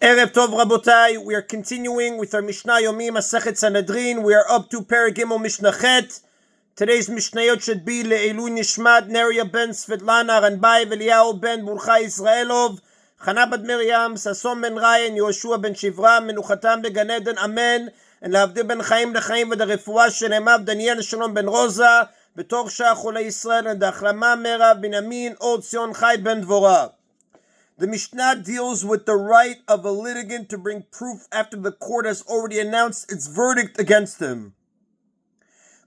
Erev Tov Rabotai, we are continuing with our Mishna Yomi, Masechet Sanhedrin. We are up to Perek Gimel Mishnah Chet. Today's Mishnayot should be Le'elu Nishmat, Neria ben Svetlana, Ranbai, Veliyahu ben Burcha Israelov, Chana bat Miriam, Sason ben Ryan, Yoshua ben Shivra, Menuchatam beGan Eden, Amen, and Lavdi ben Chaim lechaim, v'derefua shelemav, Daniel Shalom ben Rosa, B'tor Shah Cholei Yisrael, and Achlama Merav Binyamin, Od Zion Chai ben Dvorah. The Mishnah deals with the right of a litigant to bring proof after the court has already announced its verdict against him.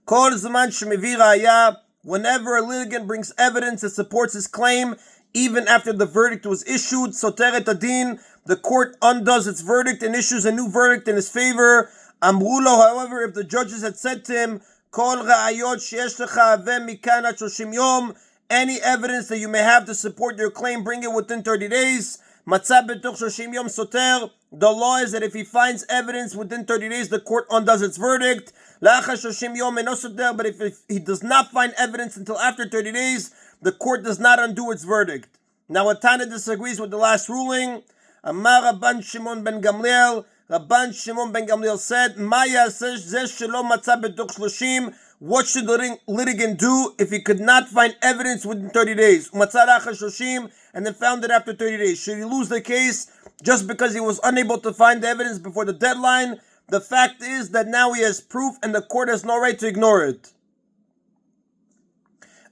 Kol Zaman Shemivi Raya, whenever a litigant brings evidence that supports his claim, even after the verdict was issued, Soteret Adin, the court undoes its verdict and issues a new verdict in his favor. Amrulo, however, if the judges had said to him, Kol Ra'ayot Sheyesh Lecha Aveh Mikan Ad 30 Yom, any evidence that you may have to support your claim, bring it within 30 days. Matzah b'toch 30 yom soter. The law is that if he finds evidence within 30 days, the court undoes its verdict. La'achar 30 yom eno soter. But if he does not find evidence until after 30 days, the court does not undo its verdict. Now, Tana disagrees with the last ruling. Amar Rabban Shimon ben Gamliel. Rabban Shimon ben Gamliel said, Ma yaseh zeh shelo matzah b'toch 30. What should the litigant do if he could not find evidence within 30 days? And then found it after 30 days. Should he lose the case just because he was unable to find the evidence before the deadline? The fact is that now he has proof and the court has no right to ignore it.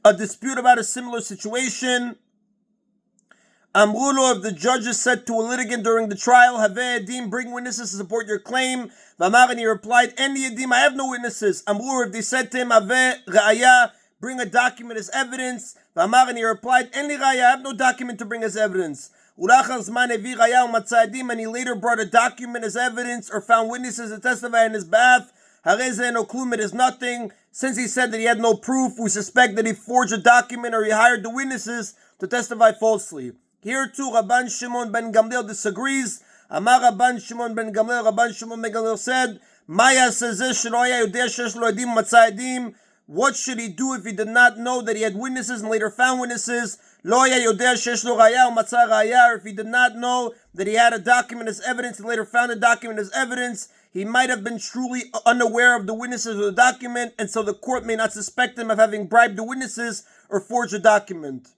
A dispute about a similar situation. Amrulo, if the judges said to a litigant during the trial, Haveh Edim, bring witnesses to support your claim. V'amar, and he replied, Eni Edim, I have no witnesses. Amrulo, if they said to him, Haveh Ra'aya, bring a document as evidence. V'amar, and he replied, Eni Ra'aya, I have no document to bring as evidence. Ulachar Zman Evi Ra'aya u'matzah Edim, and he later brought a document as evidence or found witnesses to testify in his behalf. Hareze no klum, it is nothing. Since he said that he had no proof, we suspect that he forged a document or he hired the witnesses to testify falsely. Here too, Rabban Shimon ben Gamliel disagrees. Amar Rabban Shimon ben Gamliel, Rabban Shimon ben Gamliel said, Maya says, what should he do if he did not know that he had witnesses and later found witnesses? Or if he did not know that he had a document as evidence and later found a document as evidence, he might have been truly unaware of the witnesses or the document, and so the court may not suspect him of having bribed the witnesses or forged a document.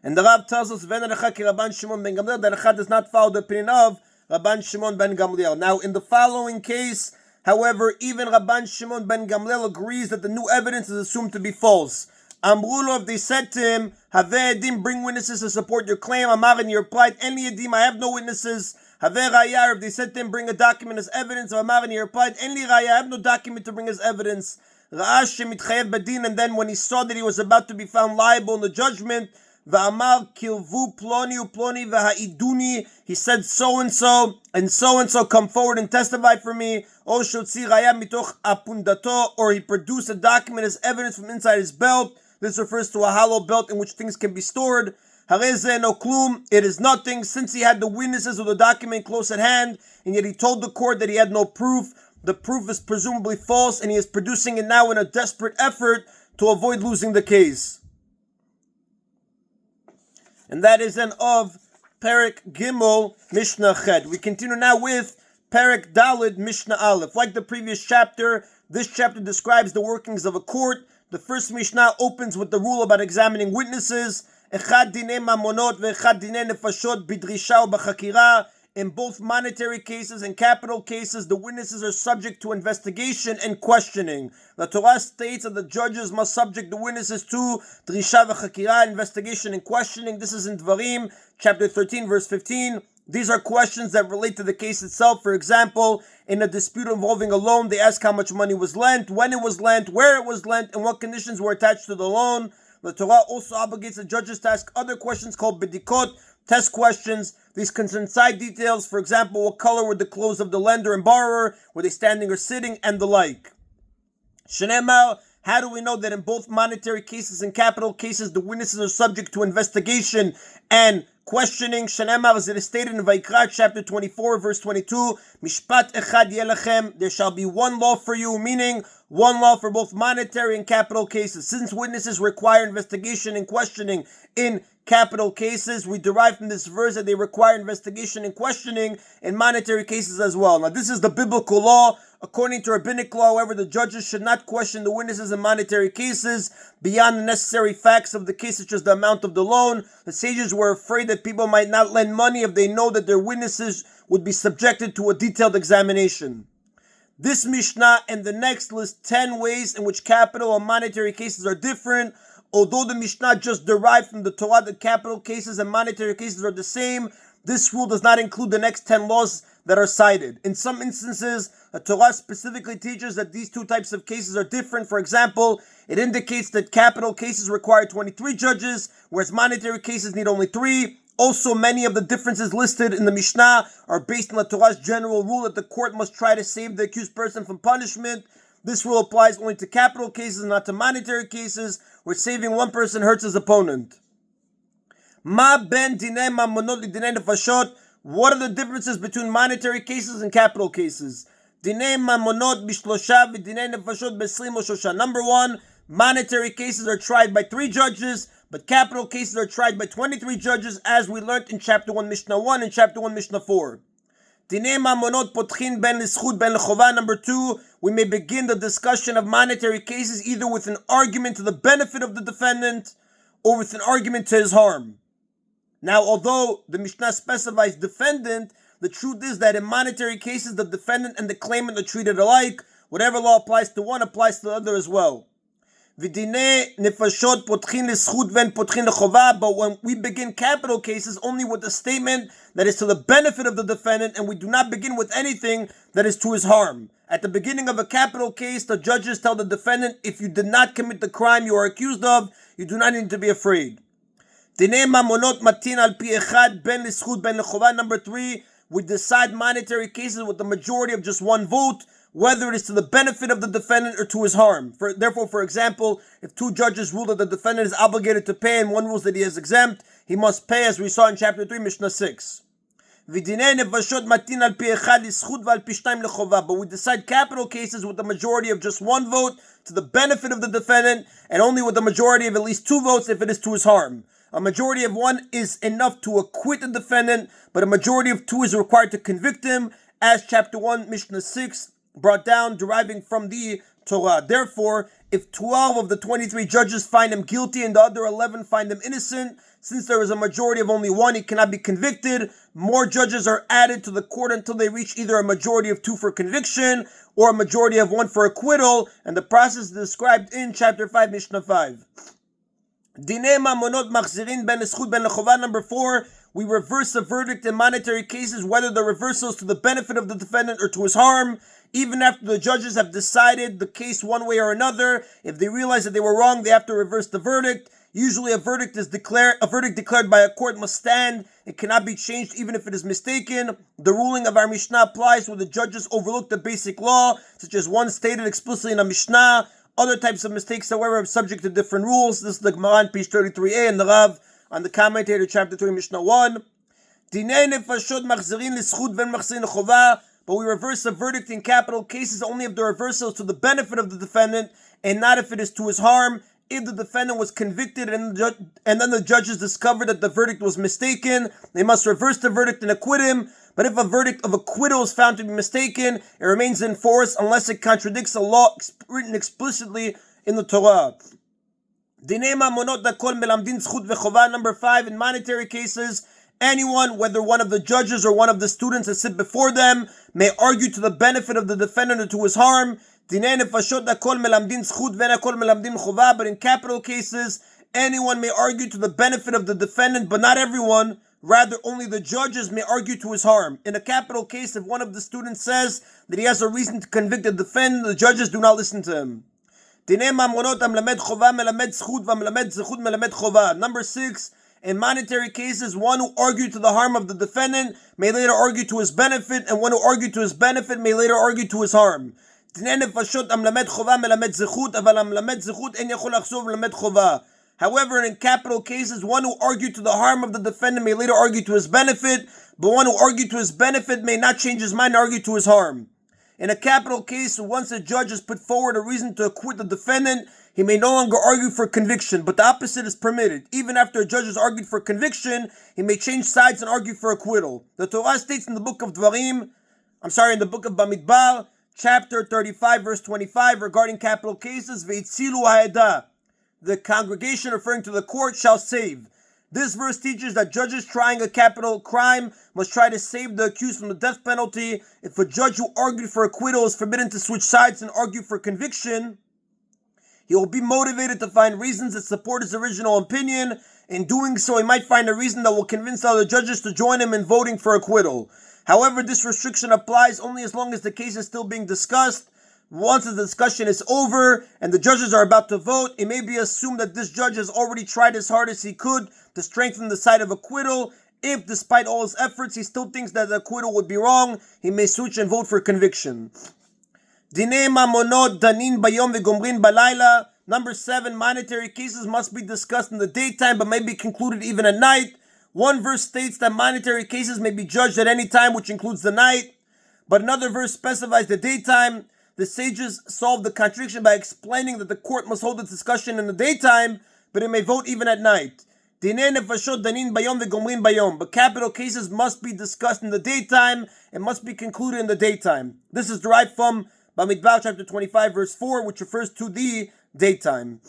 And the Rav tells us, Rabban Shimon ben Gamliel, that Echad does not follow the opinion of Rabban Shimon ben Gamliel. Now, in the following case, however, even Rabban Shimon ben Gamliel agrees that the new evidence is assumed to be false. Amrulo, if they said to him, Haveh Edim, bring witnesses to support your claim. Amar, and he replied, Eni Edim, I have no witnesses. Haveh Raya, if they said to him, bring a document as evidence. Amar, and he replied, Eni Raya, I have no document to bring as evidence. Ra'ash shemitchayev badin, and then when he saw that he was about to be found liable in the judgment, Va'amar kilvu ploni uploni v'ha'iduni, he said so and so come forward and testify for me. O shotzi raya mitoch apundato, or he produced a document as evidence from inside his belt. This refers to a hollow belt in which things can be stored. Hareze no klum, it is nothing, since he had the witnesses of the document close at hand, and yet he told the court that he had no proof. The proof is presumably false, and he is producing it now in a desperate effort to avoid losing the case. And that is an of Perek Gimel Mishnah Chet. We continue now with Perek Daled Mishnah Aleph. Like the previous chapter, this chapter describes the workings of a court. The first Mishnah opens with the rule about examining witnesses. Echad dinei mamonot ve'echad dinei nefashot bidrisha u'b'chakira. In both monetary cases and capital cases, the witnesses are subject to investigation and questioning. The Torah states that the judges must subject the witnesses to drisha v'chakira, investigation and questioning. This is in Dvarim, chapter 13, verse 15. These are questions that relate to the case itself. For example, in a dispute involving a loan, they ask how much money was lent, when it was lent, where it was lent, and what conditions were attached to the loan. The Torah also obligates the judges to ask other questions called bidikot, test questions. These concern side details, for example, what color were the clothes of the lender and borrower, were they standing or sitting, and the like. Shenemar, how do we know that in both monetary cases and capital cases, the witnesses are subject to investigation and questioning? Shenemar, as it is stated in Vayikra, chapter 24, verse 22, Mishpat echad yelachem, there shall be one law for you, meaning one law for both monetary and capital cases. Since witnesses require investigation and questioning in capital cases. We derive from this verse that they require investigation and questioning in monetary cases as well. Now, this is the biblical law. According to rabbinic law, however, the judges should not question the witnesses in monetary cases beyond the necessary facts of the case, such as the amount of the loan. The sages were afraid that people might not lend money if they know that their witnesses would be subjected to a detailed examination. This Mishnah and the next list 10 ways in which capital and monetary cases are different. Although the Mishnah just derived from the Torah that capital cases and monetary cases are the same, this rule does not include the next 10 laws that are cited. In some instances, the Torah specifically teaches that these two types of cases are different. For example, it indicates that capital cases require 23 judges, whereas monetary cases need only 3. Also, many of the differences listed in the Mishnah are based on the Torah's general rule that the court must try to save the accused person from punishment. This rule applies only to capital cases, not to monetary cases, where saving one person hurts his opponent. Ma ben dinei mamonot lidinei nefashot. What are the differences between monetary cases and capital cases? Dinei mamonot bishlosha v'dinei nefashot b'esrim o shosha. Number 1, monetary cases are tried by 3 judges, but capital cases are tried by 23 judges, as we learned in chapter 1 Mishnah 1 and chapter 1 Mishnah 4. Dinei mamonot potchin ben l'schut ben l'chova. Number 2, we may begin the discussion of monetary cases either with an argument to the benefit of the defendant or with an argument to his harm. Now, although the Mishnah specifies defendant, the truth is that in monetary cases, the defendant and the claimant are treated alike. Whatever law applies to one applies to the other as well. But when we begin capital cases only with a statement that is to the benefit of the defendant, and we do not begin with anything that is to his harm. At the beginning of a capital case, the judges tell the defendant, if you did not commit the crime you are accused of, you do not need to be afraid. Number 3, we decide monetary cases with the majority of just one vote, whether it is to the benefit of the defendant or to his harm. Therefore, for example, if 2 judges rule that the defendant is obligated to pay and one rules that he is exempt, he must pay, as we saw in chapter 3, Mishnah 6. But we decide capital cases with the majority of just one vote to the benefit of the defendant, and only with the majority of at least 2 votes if it is to his harm. A majority of 1 is enough to acquit the defendant, but a majority of 2 is required to convict him, as chapter 1, Mishnah 6 brought down, deriving from the Torah. Therefore, if 12 of the 23 judges find him guilty and the other 11 find him innocent, since there is a majority of only 1, he cannot be convicted. More judges are added to the court until they reach either a majority of 2 for conviction or a majority of 1 for acquittal, and the process is described in chapter 5, Mishnah 5. Number 4, we reverse a verdict in monetary cases, whether the reversal is to the benefit of the defendant or to his harm. Even after the judges have decided the case one way or another, if they realize that they were wrong, they have to reverse the verdict. Usually a verdict declared by a court must stand. It cannot be changed even if it is mistaken. The ruling of our Mishnah applies where the judges overlook the basic law, such as one stated explicitly in a Mishnah. Other types of mistakes, however, are subject to different rules. This is the Gemara on page 33a and the Rav on the commentator, chapter 3, Mishnah 1. But we reverse a verdict in capital cases only if the reversal is to the benefit of the defendant and not if it is to his harm. If the defendant was convicted and then the judges discovered that the verdict was mistaken, they must reverse the verdict and acquit him. But if a verdict of acquittal is found to be mistaken, it remains in force unless it contradicts a law written explicitly in the Torah. Number 5, in monetary cases, anyone, whether one of the judges or one of the students that sit before them, may argue to the benefit of the defendant or to his harm. But in capital cases, anyone may argue to the benefit of the defendant, but not everyone. Rather, only the judges may argue to his harm. In a capital case, if one of the students says that he has a reason to convict the defendant, the judges do not listen to him. Number 6, in monetary cases, one who argued to the harm of the defendant may later argue to his benefit, and one who argued to his benefit may later argue to his harm. However, in capital cases, one who argued to the harm of the defendant may later argue to his benefit, but one who argued to his benefit may not change his mind and argue to his harm. In a capital case, once a judge has put forward a reason to acquit the defendant, he may no longer argue for conviction, but the opposite is permitted. Even after a judge has argued for conviction, he may change sides and argue for acquittal. The Torah states in the book of in the book of Bamidbar, chapter 35, verse 25, regarding capital cases, Ve'itzilu ha'edah, the congregation, referring to the court, shall save. This verse teaches that judges trying a capital crime must try to save the accused from the death penalty. If a judge who argued for acquittal is forbidden to switch sides and argue for conviction, he will be motivated to find reasons that support his original opinion. In doing so, he might find a reason that will convince other judges to join him in voting for acquittal. However, this restriction applies only as long as the case is still being discussed. Once the discussion is over and the judges are about to vote, it may be assumed that this judge has already tried as hard as he could to strengthen the side of acquittal. If, despite all his efforts, he still thinks that the acquittal would be wrong, he may switch and vote for conviction. Dinei mamonot danin bayom v'gomrin balayla. Number 7, monetary cases must be discussed in the daytime but may be concluded even at night. One verse states that monetary cases may be judged at any time, which includes the night, but another verse specifies the daytime. The sages solved the contradiction by explaining that the court must hold its discussion in the daytime, but it may vote even at night. Dinei nefashot danin bayom v'gomrin bayom. But capital cases must be discussed in the daytime and must be concluded in the daytime. This is derived from Bamidbar chapter 25 verse 4, which refers to the daytime.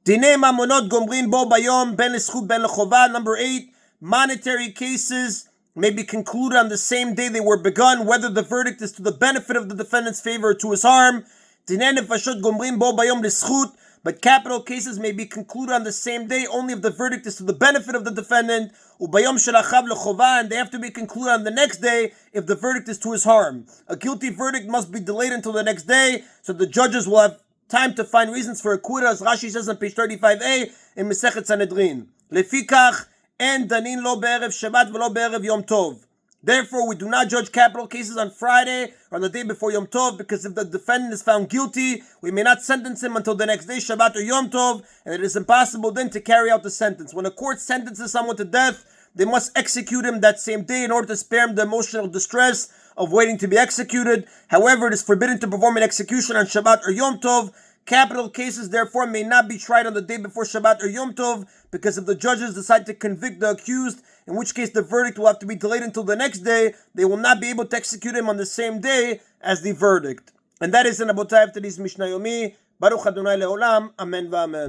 Dinei mamonot gomrin bo bayom ben l'schut ben l'chova. Number 8, monetary cases may be concluded on the same day they were begun, whether the verdict is to the benefit of the defendant's favor or to his harm. Dinei nefashot gomrin bo bayom l'schut. But capital cases may be concluded on the same day only if the verdict is to the benefit of the defendant, ubayom shelachav lechova, and they have to be concluded on the next day if the verdict is to his harm. A guilty verdict must be delayed until the next day, so the judges will have time to find reasons for acquittal, as Rashi says on page 35a in Masechet Sanhedrin. Lefikach en danin lo be'erev Shabbat v'lo be'erev Yom Tov. Therefore, we do not judge capital cases on Friday or on the day before Yom Tov, because if the defendant is found guilty, we may not sentence him until the next day, Shabbat or Yom Tov, and it is impossible then to carry out the sentence. When a court sentences someone to death, they must execute him that same day in order to spare him the emotional distress of waiting to be executed. However, it is forbidden to perform an execution on Shabbat or Yom Tov. Capital cases, therefore, may not be tried on the day before Shabbat or Yom Tov, because if the judges decide to convict the accused, in which case the verdict will have to be delayed until the next day, they will not be able to execute him on the same day as the verdict. And that is in Abotai of today's Mishna Yomi. Baruch Adonai Le'olam. Amen v'amen.